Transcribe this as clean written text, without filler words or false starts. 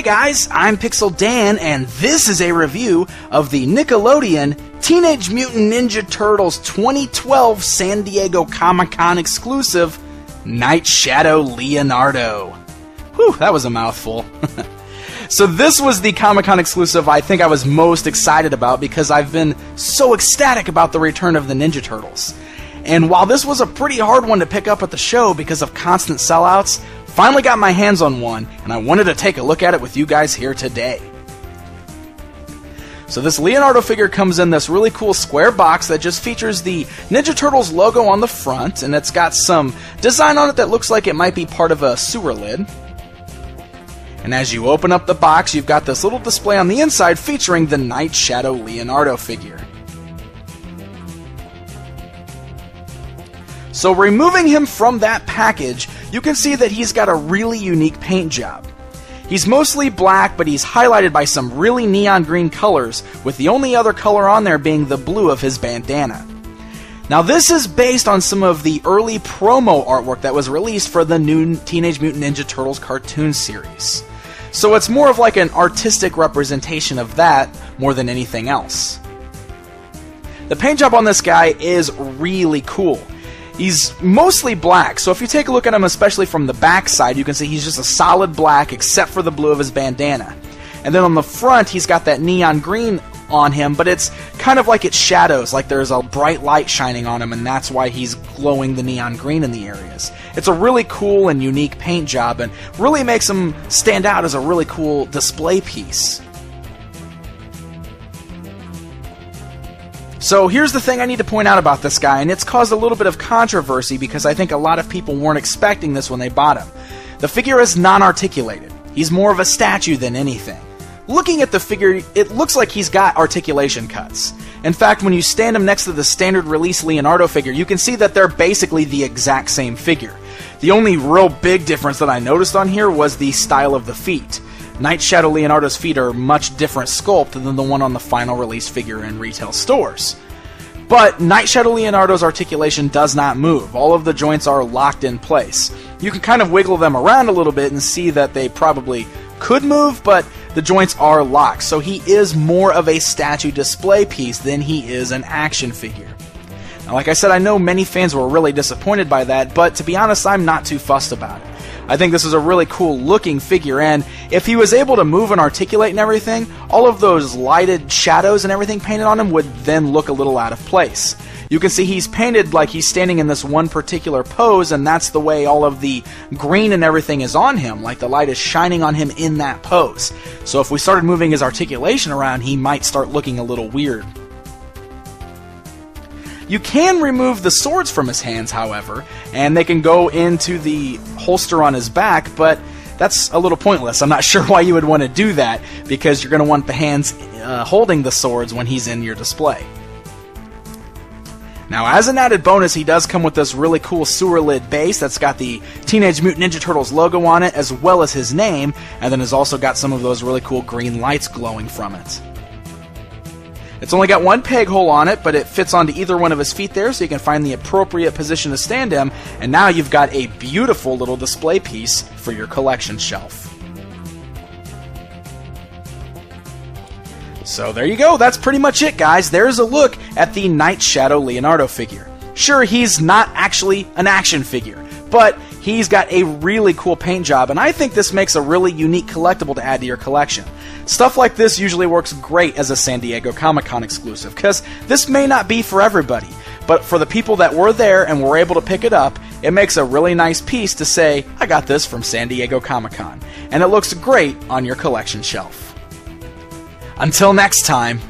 Hey guys, I'm Pixel Dan, and this is a review of the Nickelodeon Teenage Mutant Ninja Turtles 2012 San Diego Comic-Con exclusive, Night Shadow Leonardo. Whew, that was a mouthful. So this was the Comic-Con exclusive I think I was most excited about because I've been so ecstatic about the return of the Ninja Turtles. And while this was a pretty hard one to pick up at the show because of constant sellouts, finally got my hands on one, and I wanted to take a look at it with you guys here today. So this Leonardo figure comes in this really cool square box that just features the Ninja Turtles logo on the front, and it's got some design on it that looks like it might be part of a sewer lid. And as you open up the box, you've got this little display on the inside featuring the Night Shadow Leonardo figure. So removing him from that package, you can see that he's got a really unique paint job. He's mostly black, but he's highlighted by some really neon green colors, with the only other color on there being the blue of his bandana. Now this is based on some of the early promo artwork that was released for the new Teenage Mutant Ninja Turtles cartoon series. So it's more of like an artistic representation of that more than anything else. The paint job on this guy is really cool. He's mostly black, so if you take a look at him, especially from the back side, you can see he's just a solid black except for the blue of his bandana. And then on the front, he's got that neon green on him, but it's kind of like it's shadows, like there's a bright light shining on him, and that's why he's glowing the neon green in the areas. It's a really cool and unique paint job, and really makes him stand out as a really cool display piece. So here's the thing I need to point out about this guy, and it's caused a little bit of controversy because I think a lot of people weren't expecting this when they bought him. The figure is non-articulated. He's more of a statue than anything. Looking at the figure, it looks like he's got articulation cuts. In fact, when you stand him next to the standard release Leonardo figure, you can see that they're basically the exact same figure. The only real big difference that I noticed on here was the style of the feet. Night Shadow Leonardo's feet are much different sculpt than the one on the final release figure in retail stores. But Night Shadow Leonardo's articulation does not move. All of the joints are locked in place. You can kind of wiggle them around a little bit and see that they probably could move, but the joints are locked. So he is more of a statue display piece than he is an action figure. Now, like I said, I know many fans were really disappointed by that, but to be honest, I'm not too fussed about it. I think this is a really cool looking figure, and if he was able to move and articulate and everything, all of those lighted shadows and everything painted on him would then look a little out of place. You can see he's painted like he's standing in this one particular pose, and that's the way all of the green and everything is on him, like the light is shining on him in that pose. So if we started moving his articulation around, he might start looking a little weird. You can remove the swords from his hands, however, and they can go into the holster on his back, but that's a little pointless. I'm not sure why you would want to do that, because you're going to want the hands holding the swords when he's in your display. Now, as an added bonus, he does come with this really cool sewer lid base that's got the Teenage Mutant Ninja Turtles logo on it, as well as his name, and then has also got some of those really cool green lights glowing from it. It's only got one peg hole on it, but it fits onto either one of his feet there, so you can find the appropriate position to stand him, and now you've got a beautiful little display piece for your collection shelf. So there you go, that's pretty much it, guys. There's a look at the Night Shadow Leonardo figure. Sure, he's not actually an action figure, but he's got a really cool paint job, and I think this makes a really unique collectible to add to your collection. Stuff like this usually works great as a San Diego Comic-Con exclusive, because this may not be for everybody, but for the people that were there and were able to pick it up, it makes a really nice piece to say, I got this from San Diego Comic-Con, and it looks great on your collection shelf. Until next time,